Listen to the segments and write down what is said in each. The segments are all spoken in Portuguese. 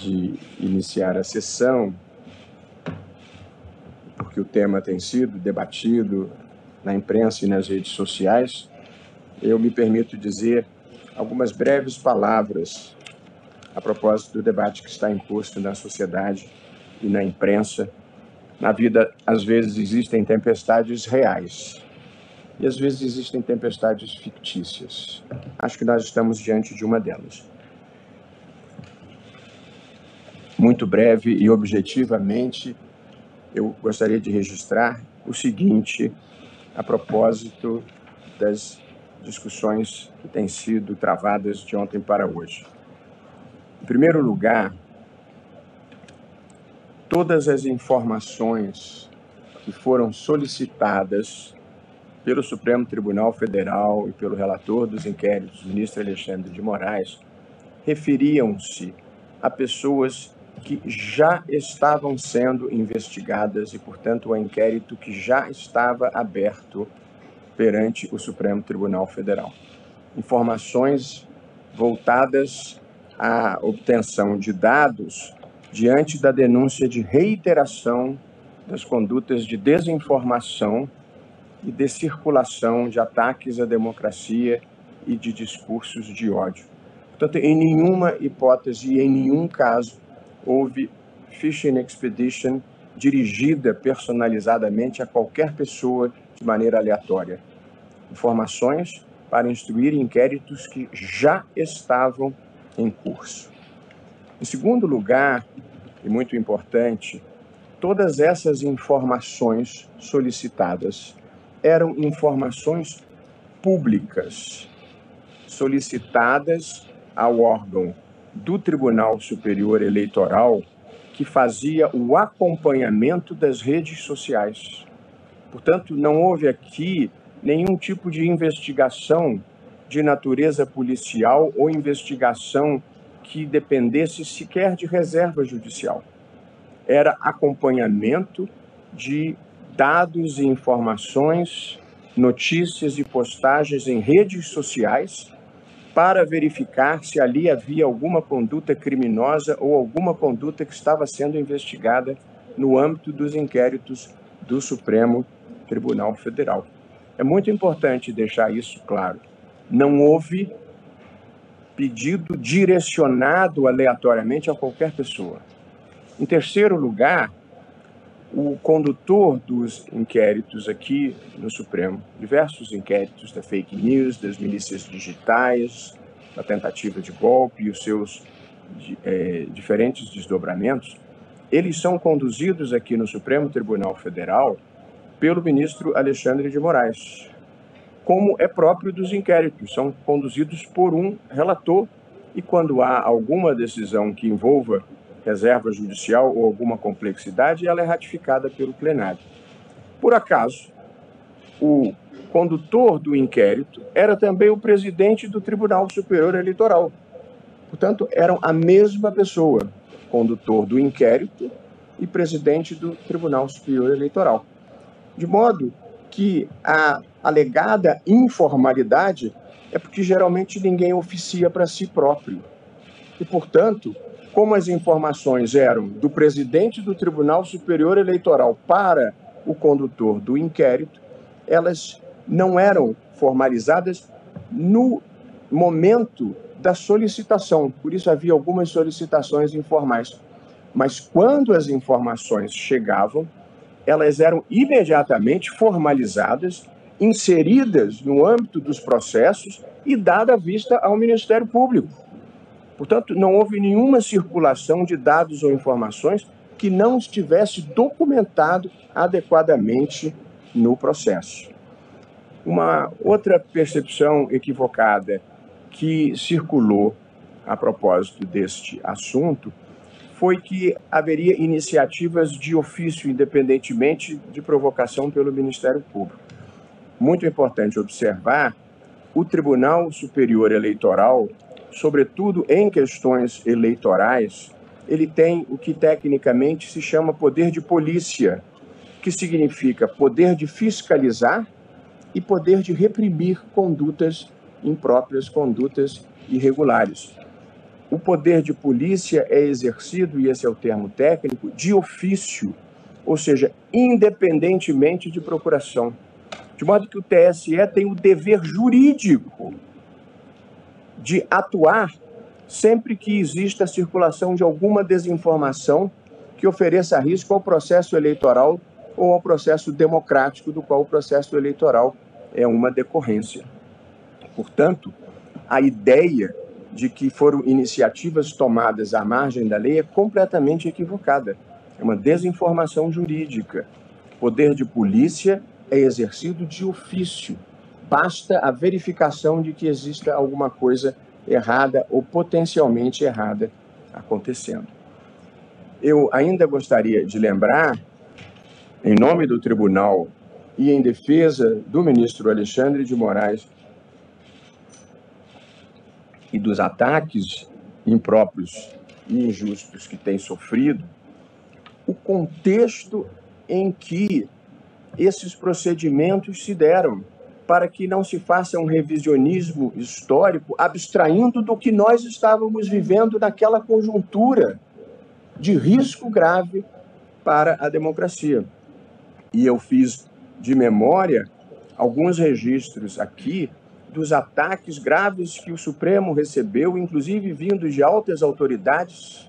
de iniciar a sessão, porque o tema tem sido debatido na imprensa e nas redes sociais, eu me permito dizer algumas breves palavras a propósito do debate que está em curso na sociedade e na imprensa. Na vida, às vezes, existem tempestades reais e, às vezes, existem tempestades fictícias. Acho que nós estamos diante de uma delas. Muito breve e objetivamente, eu gostaria de registrar o seguinte a propósito das discussões que têm sido travadas de ontem para hoje. Em primeiro lugar, todas as informações que foram solicitadas pelo Supremo Tribunal Federal e pelo relator dos inquéritos, o ministro Alexandre de Moraes, referiam-se a pessoas que já estavam sendo investigadas e, portanto, o inquérito que já estava aberto perante o Supremo Tribunal Federal. Informações voltadas à obtenção de dados diante da denúncia de reiteração das condutas de desinformação e de circulação de ataques à democracia e de discursos de ódio. Portanto, em nenhuma hipótese e em nenhum caso houve phishing expedition dirigida personalizadamente a qualquer pessoa de maneira aleatória. Informações para instruir inquéritos que já estavam em curso. Em segundo lugar, e muito importante, todas essas informações solicitadas eram informações públicas, solicitadas ao órgão do Tribunal Superior Eleitoral, que fazia o acompanhamento das redes sociais. Portanto, não houve aqui nenhum tipo de investigação de natureza policial ou investigação que dependesse sequer de reserva judicial. Era acompanhamento de dados e informações, notícias e postagens em redes sociais para verificar se ali havia alguma conduta criminosa ou alguma conduta que estava sendo investigada no âmbito dos inquéritos do Supremo Tribunal Federal. É muito importante deixar isso claro. Não houve pedido direcionado aleatoriamente a qualquer pessoa. Em terceiro lugar, o condutor dos inquéritos aqui no Supremo, diversos inquéritos da fake news, das milícias digitais, da tentativa de golpe e os seus diferentes desdobramentos, eles são conduzidos aqui no Supremo Tribunal Federal pelo ministro Alexandre de Moraes, como é próprio dos inquéritos, são conduzidos por um relator e quando há alguma decisão que envolva reserva judicial ou alguma complexidade, ela é ratificada pelo plenário. Por acaso, o condutor do inquérito era também o presidente do Tribunal Superior Eleitoral. Portanto, eram a mesma pessoa, condutor do inquérito e presidente do Tribunal Superior Eleitoral. De modo que a alegada informalidade é porque geralmente ninguém oficia para si próprio. E, portanto, como as informações eram do presidente do Tribunal Superior Eleitoral para o condutor do inquérito, elas não eram formalizadas no momento da solicitação. Por isso havia algumas solicitações informais. Mas quando as informações chegavam, elas eram imediatamente formalizadas, inseridas no âmbito dos processos e dada vista ao Ministério Público. Portanto, não houve nenhuma circulação de dados ou informações que não estivesse documentado adequadamente no processo. Uma outra percepção equivocada que circulou a propósito deste assunto foi que haveria iniciativas de ofício, independentemente de provocação pelo Ministério Público. Muito importante observar, o Tribunal Superior Eleitoral, sobretudo em questões eleitorais, ele tem o que tecnicamente se chama poder de polícia, que significa poder de fiscalizar e poder de reprimir condutas impróprias, condutas irregulares. o poder de polícia é exercido, e esse é o termo técnico, de ofício, ou seja, independentemente de procuração. De modo que o TSE tem o dever jurídico de atuar sempre que exista a circulação de alguma desinformação que ofereça risco ao processo eleitoral ou ao processo democrático, do qual o processo eleitoral é uma decorrência. Portanto, a ideia de que foram iniciativas tomadas à margem da lei é completamente equivocada. É uma desinformação jurídica. O poder de polícia é exercido de ofício. Basta a verificação de que exista alguma coisa errada ou potencialmente errada acontecendo. Eu ainda gostaria de lembrar, em nome do tribunal e em defesa do ministro Alexandre de Moraes e dos ataques impróprios e injustos que tem sofrido, o contexto em que esses procedimentos se deram, para que não se faça um revisionismo histórico abstraindo do que nós estávamos vivendo naquela conjuntura de risco grave para a democracia. E eu fiz de memória alguns registros aqui dos ataques graves que o Supremo recebeu, inclusive vindos de altas autoridades,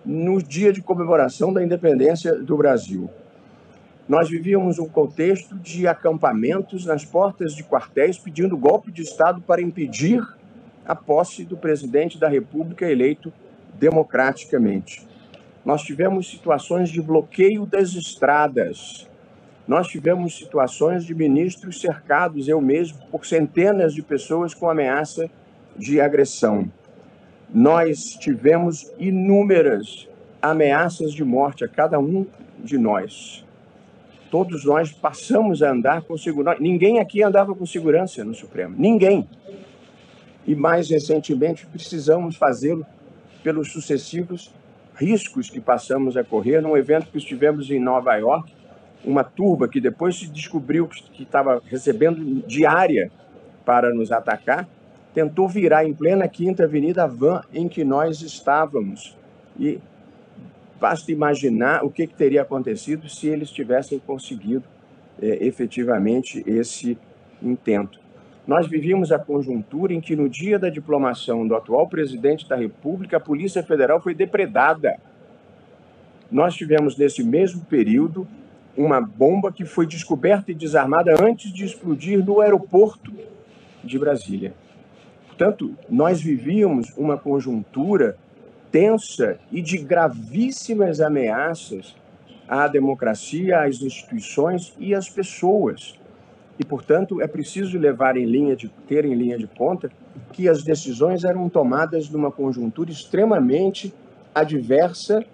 no dia de comemoração da independência do Brasil. Nós vivíamos um contexto de acampamentos nas portas de quartéis pedindo golpe de Estado para impedir a posse do presidente da República eleito democraticamente. Nós tivemos situações de bloqueio das estradas. Nós tivemos situações de ministros cercados, eu mesmo, por centenas de pessoas com ameaça de agressão. Nós tivemos inúmeras ameaças de morte a cada um de nós. Todos nós passamos a andar com segurança. Ninguém aqui andava com segurança no Supremo. Ninguém. E mais recentemente precisamos fazê-lo pelos sucessivos riscos que passamos a correr num evento que estivemos em Nova York, uma turba que depois se descobriu que estava recebendo diária para nos atacar, tentou virar em plena Quinta Avenida a van em que nós estávamos. E basta imaginar o que teria acontecido se eles tivessem conseguido efetivamente esse intento. Nós vivíamos a conjuntura em que, no dia da diplomação do atual presidente da República, a Polícia Federal foi depredada. Nós tivemos, nesse mesmo período, uma bomba que foi descoberta e desarmada antes de explodir no aeroporto de Brasília. Portanto, nós vivíamos uma conjuntura tensa e de gravíssimas ameaças à democracia, às instituições e às pessoas. E, portanto, é preciso ter em linha de conta que as decisões eram tomadas numa conjuntura extremamente adversa,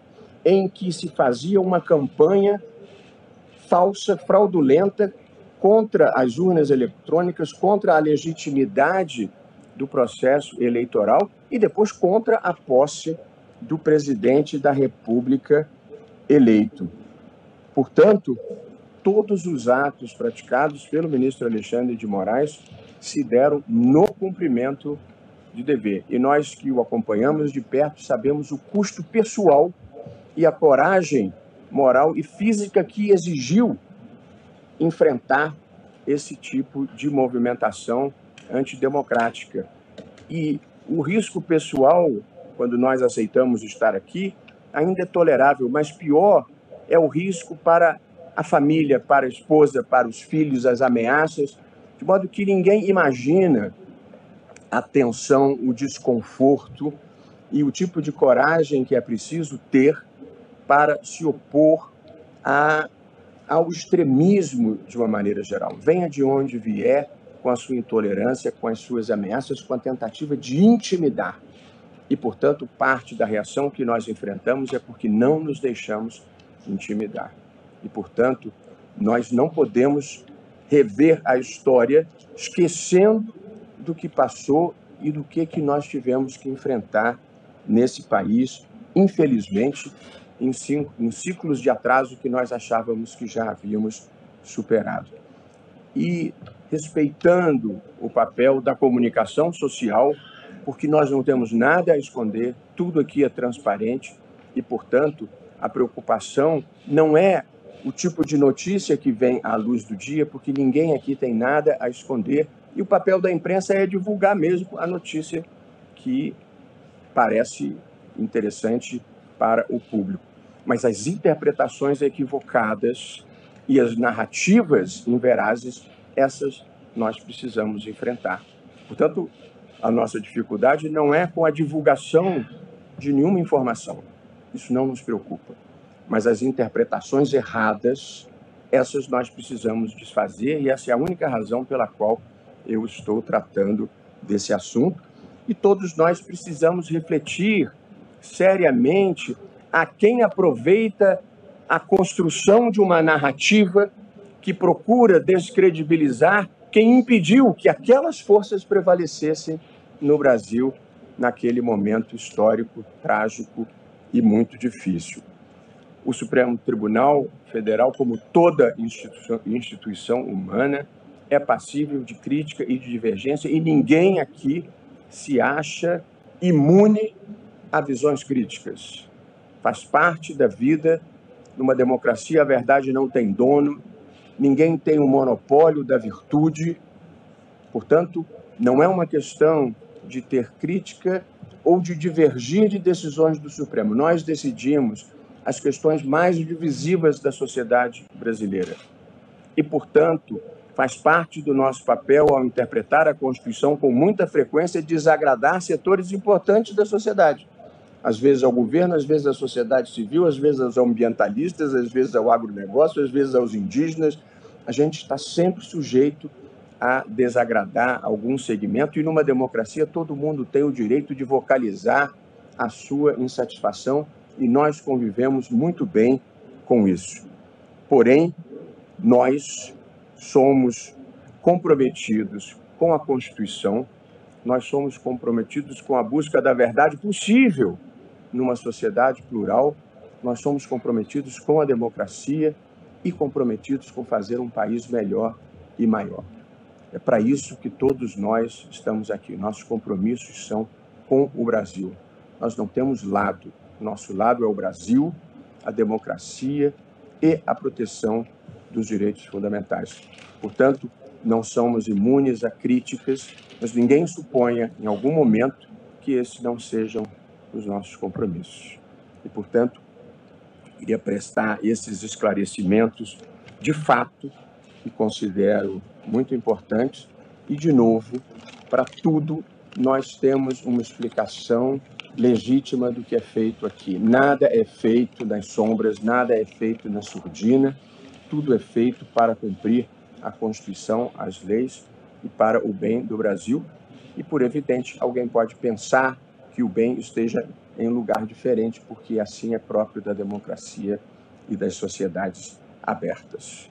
em que se fazia uma campanha falsa, fraudulenta, contra as urnas eletrônicas, contra a legitimidade do processo eleitoral e depois contra a posse do presidente da República eleito. Portanto, todos os atos praticados pelo ministro Alexandre de Moraes se deram no cumprimento de dever. E nós que o acompanhamos de perto sabemos o custo pessoal e a coragem moral e física que exigiu enfrentar esse tipo de movimentação antidemocrática. E o risco pessoal, quando nós aceitamos estar aqui, ainda é tolerável, mas pior é o risco para a família, para a esposa, para os filhos, as ameaças, de modo que ninguém imagina a tensão, o desconforto e o tipo de coragem que é preciso ter para se opor ao extremismo de uma maneira geral. Venha de onde vier, com a sua intolerância, com as suas ameaças, com a tentativa de intimidar. E, portanto, parte da reação que nós enfrentamos é porque não nos deixamos intimidar. E, portanto, nós não podemos rever a história esquecendo do que passou e do que nós tivemos que enfrentar nesse país, infelizmente, em ciclos de atraso que nós achávamos que já havíamos superado. E respeitando o papel da comunicação social porque nós não temos nada a esconder, tudo aqui é transparente e, portanto, a preocupação não é o tipo de notícia que vem à luz do dia, porque ninguém aqui tem nada a esconder e o papel da imprensa é divulgar mesmo a notícia que parece interessante para o público. Mas as interpretações equivocadas e as narrativas inverazes, essas nós precisamos enfrentar. Portanto, a nossa dificuldade não é com a divulgação de nenhuma informação. Isso não nos preocupa. Mas as interpretações erradas, essas nós precisamos desfazer, e essa é a única razão pela qual eu estou tratando desse assunto. E todos nós precisamos refletir seriamente a quem aproveita a construção de uma narrativa que procura descredibilizar quem impediu que aquelas forças prevalecessem no Brasil naquele momento histórico, trágico e muito difícil. O Supremo Tribunal Federal, como toda instituição humana, é passível de crítica e de divergência, e ninguém aqui se acha imune a visões críticas. Faz parte da vida. Numa democracia, a verdade não tem dono, ninguém tem o monopólio da virtude. Portanto, não é uma questão de ter crítica ou de divergir de decisões do Supremo. Nós decidimos as questões mais divisivas da sociedade brasileira. E, portanto, faz parte do nosso papel, ao interpretar a Constituição, com muita frequência, desagradar setores importantes da sociedade. Às vezes ao governo, às vezes à sociedade civil, às vezes aos ambientalistas, às vezes ao agronegócio, às vezes aos indígenas. A gente está sempre sujeito a desagradar algum segmento, e numa democracia todo mundo tem o direito de vocalizar a sua insatisfação, e nós convivemos muito bem com isso. Porém, nós somos comprometidos com a Constituição, nós somos comprometidos com a busca da verdade possível numa sociedade plural, nós somos comprometidos com a democracia e comprometidos com fazer um país melhor e maior. É para isso que todos nós estamos aqui. Nossos compromissos são com o Brasil. Nós não temos lado. Nosso lado é o Brasil, a democracia e a proteção dos direitos fundamentais. Portanto, não somos imunes a críticas, mas ninguém suponha, em algum momento, que esses não sejam os nossos compromissos. E, portanto, queria prestar esses esclarecimentos de fato, que considero muito importantes, e, de novo, para tudo nós temos uma explicação legítima do que é feito aqui. Nada é feito nas sombras, nada é feito na surdina, tudo é feito para cumprir a Constituição, as leis e para o bem do Brasil. E, por evidente, alguém pode pensar que o bem esteja em um lugar diferente, porque assim é próprio da democracia e das sociedades abertas.